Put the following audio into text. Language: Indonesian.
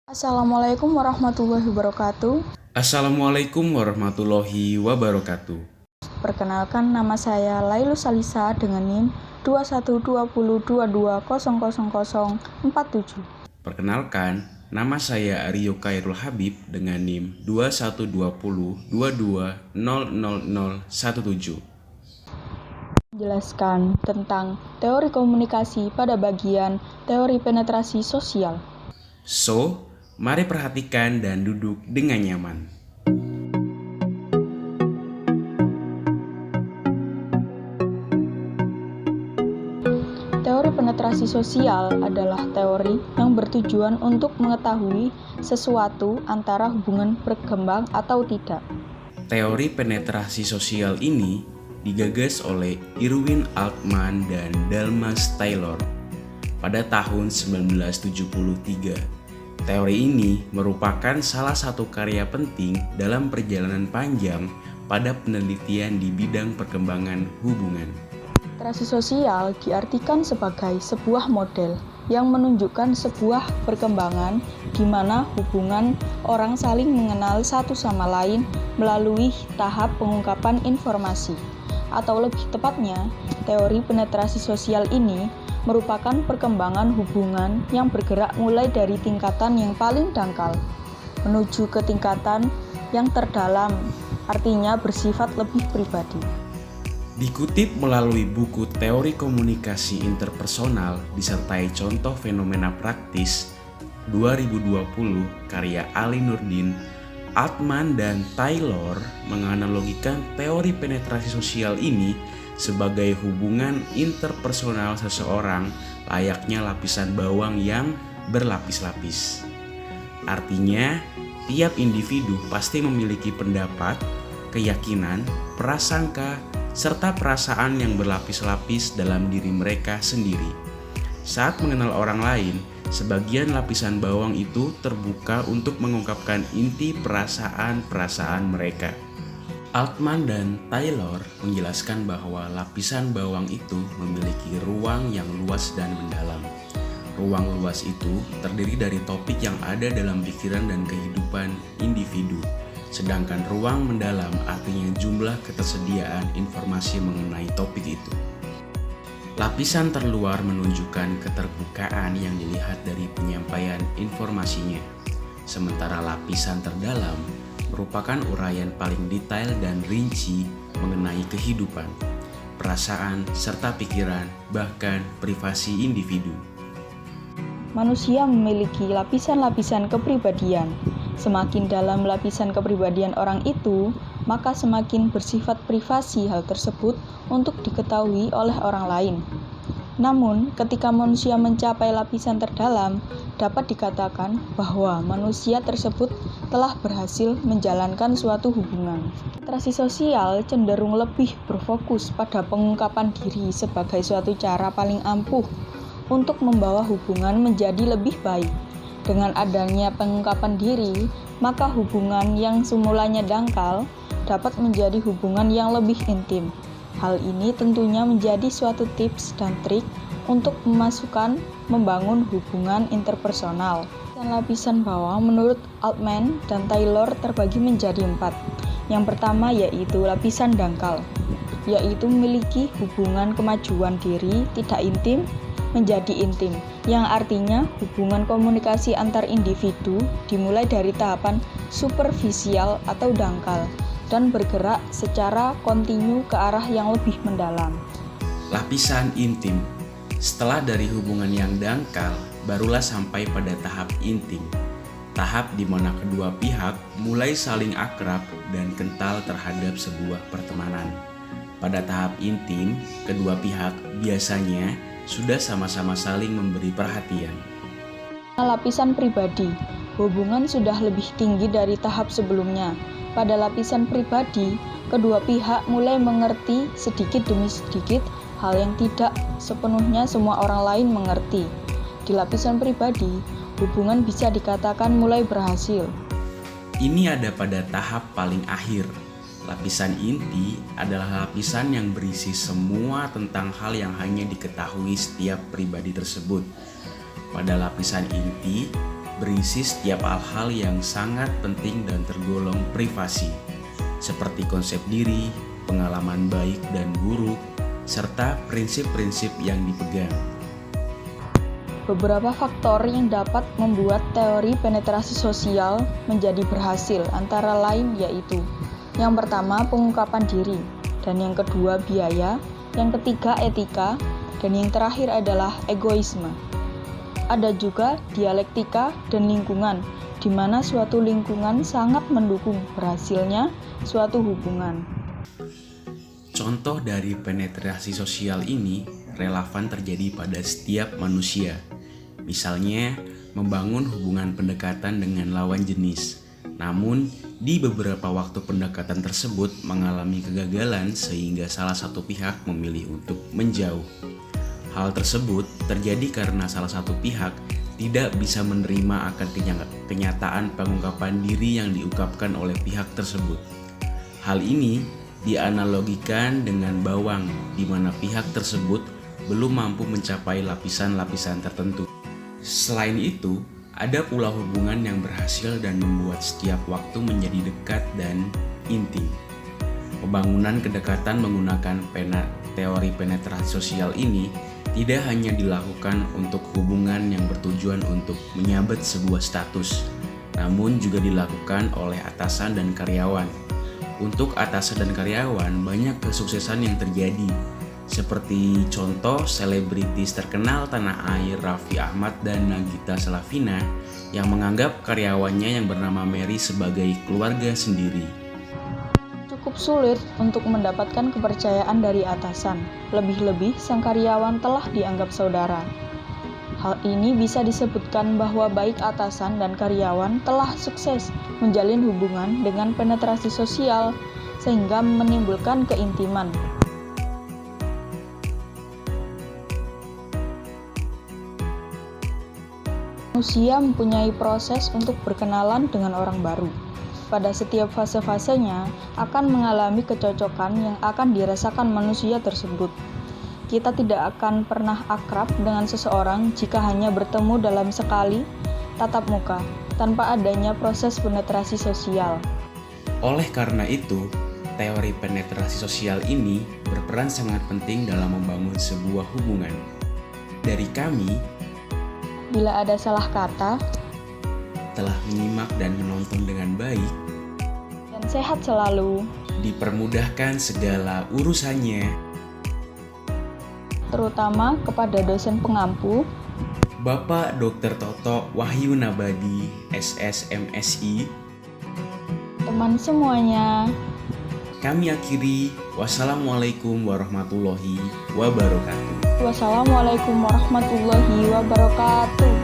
Assalamualaikum warahmatullahi wabarakatuh. Assalamualaikum warahmatullahi wabarakatuh. Perkenalkan, nama saya Lailus Salisa dengan NIM 212022000047. Perkenalkan, nama saya Aryo Khairul Habib dengan NIM 212022000017. Menjelaskan tentang teori komunikasi pada bagian teori penetrasi sosial. So, mari perhatikan dan duduk dengan nyaman. Teori penetrasi sosial adalah teori yang bertujuan untuk mengetahui sesuatu antara hubungan berkembang atau tidak. Teori penetrasi sosial ini digagas oleh Irwin Altman dan Dalmas Taylor pada tahun 1973. Teori ini merupakan salah satu karya penting dalam perjalanan panjang pada penelitian di bidang perkembangan hubungan. Penetrasi sosial diartikan sebagai sebuah model yang menunjukkan sebuah perkembangan di mana hubungan orang saling mengenal satu sama lain melalui tahap pengungkapan informasi. Atau lebih tepatnya, teori penetrasi sosial ini merupakan perkembangan hubungan yang bergerak mulai dari tingkatan yang paling dangkal menuju ke tingkatan yang terdalam, artinya bersifat lebih pribadi. Dikutip melalui buku Teori Komunikasi Interpersonal disertai contoh fenomena praktis 2020 karya Ali Nurdin, Altman dan Taylor menganalogikan teori penetrasi sosial ini sebagai hubungan interpersonal seseorang layaknya lapisan bawang yang berlapis-lapis. Artinya, tiap individu pasti memiliki pendapat, keyakinan, prasangka, serta perasaan yang berlapis-lapis dalam diri mereka sendiri. Saat mengenal orang lain, sebagian lapisan bawang itu terbuka untuk mengungkapkan inti perasaan-perasaan mereka. Altman dan Taylor menjelaskan bahwa lapisan bawang itu memiliki ruang yang luas dan mendalam. Ruang luas itu terdiri dari topik yang ada dalam pikiran dan kehidupan individu. Sedangkan ruang mendalam artinya jumlah ketersediaan informasi mengenai topik itu. Lapisan terluar menunjukkan keterbukaan yang dilihat dari penyampaian informasinya. Sementara lapisan terdalam merupakan uraian paling detail dan rinci mengenai kehidupan, perasaan, serta pikiran, bahkan privasi individu. Manusia memiliki lapisan-lapisan kepribadian. Semakin dalam lapisan kepribadian orang itu, maka semakin bersifat privasi hal tersebut untuk diketahui oleh orang lain. Namun, ketika manusia mencapai lapisan terdalam, dapat dikatakan bahwa manusia tersebut telah berhasil menjalankan suatu hubungan. Penetrasi sosial cenderung lebih berfokus pada pengungkapan diri sebagai suatu cara paling ampuh untuk membawa hubungan menjadi lebih baik. Dengan adanya pengungkapan diri, maka hubungan yang semulanya dangkal dapat menjadi hubungan yang lebih intim. Hal ini tentunya menjadi suatu tips dan trik untuk membangun hubungan interpersonal. Dan lapisan bawang menurut Altman dan Taylor terbagi menjadi 4. Yang pertama yaitu lapisan dangkal, yaitu memiliki hubungan kemajuan diri tidak intim menjadi intim, yang artinya hubungan komunikasi antar individu dimulai dari tahapan superficial atau dangkal dan bergerak secara kontinu ke arah yang lebih mendalam. Lapisan intim. Setelah dari hubungan yang dangkal, barulah sampai pada tahap intim. Tahap di mana kedua pihak mulai saling akrab dan kental terhadap sebuah pertemanan. Pada tahap intim, kedua pihak biasanya sudah sama-sama saling memberi perhatian. Lapisan pribadi, hubungan sudah lebih tinggi dari tahap sebelumnya. Pada lapisan pribadi, kedua pihak mulai mengerti sedikit demi sedikit hal yang tidak sepenuhnya semua orang lain mengerti. Di lapisan pribadi, hubungan bisa dikatakan mulai berhasil. Ini ada pada tahap paling akhir. Lapisan inti adalah lapisan yang berisi semua tentang hal yang hanya diketahui setiap pribadi tersebut. Pada lapisan inti, berisi setiap hal-hal yang sangat penting dan tergolong privasi, seperti konsep diri, pengalaman baik dan buruk, serta prinsip-prinsip yang dipegang. Beberapa faktor yang dapat membuat teori penetrasi sosial menjadi berhasil antara lain yaitu: yang pertama, pengungkapan diri, dan yang kedua, biaya, yang ketiga, etika, dan yang terakhir adalah egoisme. Ada juga dialektika dan lingkungan, di mana suatu lingkungan sangat mendukung berhasilnya suatu hubungan. Contoh dari penetrasi sosial ini relevan terjadi pada setiap manusia. Misalnya, membangun hubungan pendekatan dengan lawan jenis. Namun, di beberapa waktu pendekatan tersebut mengalami kegagalan sehingga salah satu pihak memilih untuk menjauh. Hal tersebut terjadi karena salah satu pihak tidak bisa menerima akan kenyataan pengungkapan diri yang diungkapkan oleh pihak tersebut. Hal ini dianalogikan dengan bawang, di mana pihak tersebut belum mampu mencapai lapisan-lapisan tertentu. Selain itu, ada pula hubungan yang berhasil dan membuat setiap waktu menjadi dekat dan intim. Pembangunan kedekatan menggunakan teori penetrasi sosial ini tidak hanya dilakukan untuk hubungan yang bertujuan untuk menyabet sebuah status, namun juga dilakukan oleh atasan dan karyawan. Untuk atasan dan karyawan, banyak kesuksesan yang terjadi, seperti contoh selebritis terkenal tanah air Raffi Ahmad dan Nagita Slavina yang menganggap karyawannya yang bernama Mary sebagai keluarga sendiri. Cukup sulit untuk mendapatkan kepercayaan dari atasan, lebih-lebih sang karyawan telah dianggap saudara. Hal ini bisa disebutkan bahwa baik atasan dan karyawan telah sukses menjalin hubungan dengan penetrasi sosial sehingga menimbulkan keintiman. Manusia mempunyai proses untuk berkenalan dengan orang baru. Pada setiap fase-fasenya akan mengalami kecocokan yang akan dirasakan manusia tersebut. Kita tidak akan pernah akrab dengan seseorang jika hanya bertemu dalam sekali tatap muka, tanpa adanya proses penetrasi sosial. Oleh karena itu, teori penetrasi sosial ini berperan sangat penting dalam membangun sebuah hubungan. Dari kami, bila ada salah kata, telah menyimak dan menonton dengan baik, dan sehat selalu, dipermudahkan segala urusannya, terutama kepada dosen pengampu, Bapak Dr. Toto Wahyu Nabadi, SSMSI. teman semuanya. Kami akhiri, wassalamualaikum warahmatullahi wabarakatuh. Wassalamualaikum warahmatullahi wabarakatuh.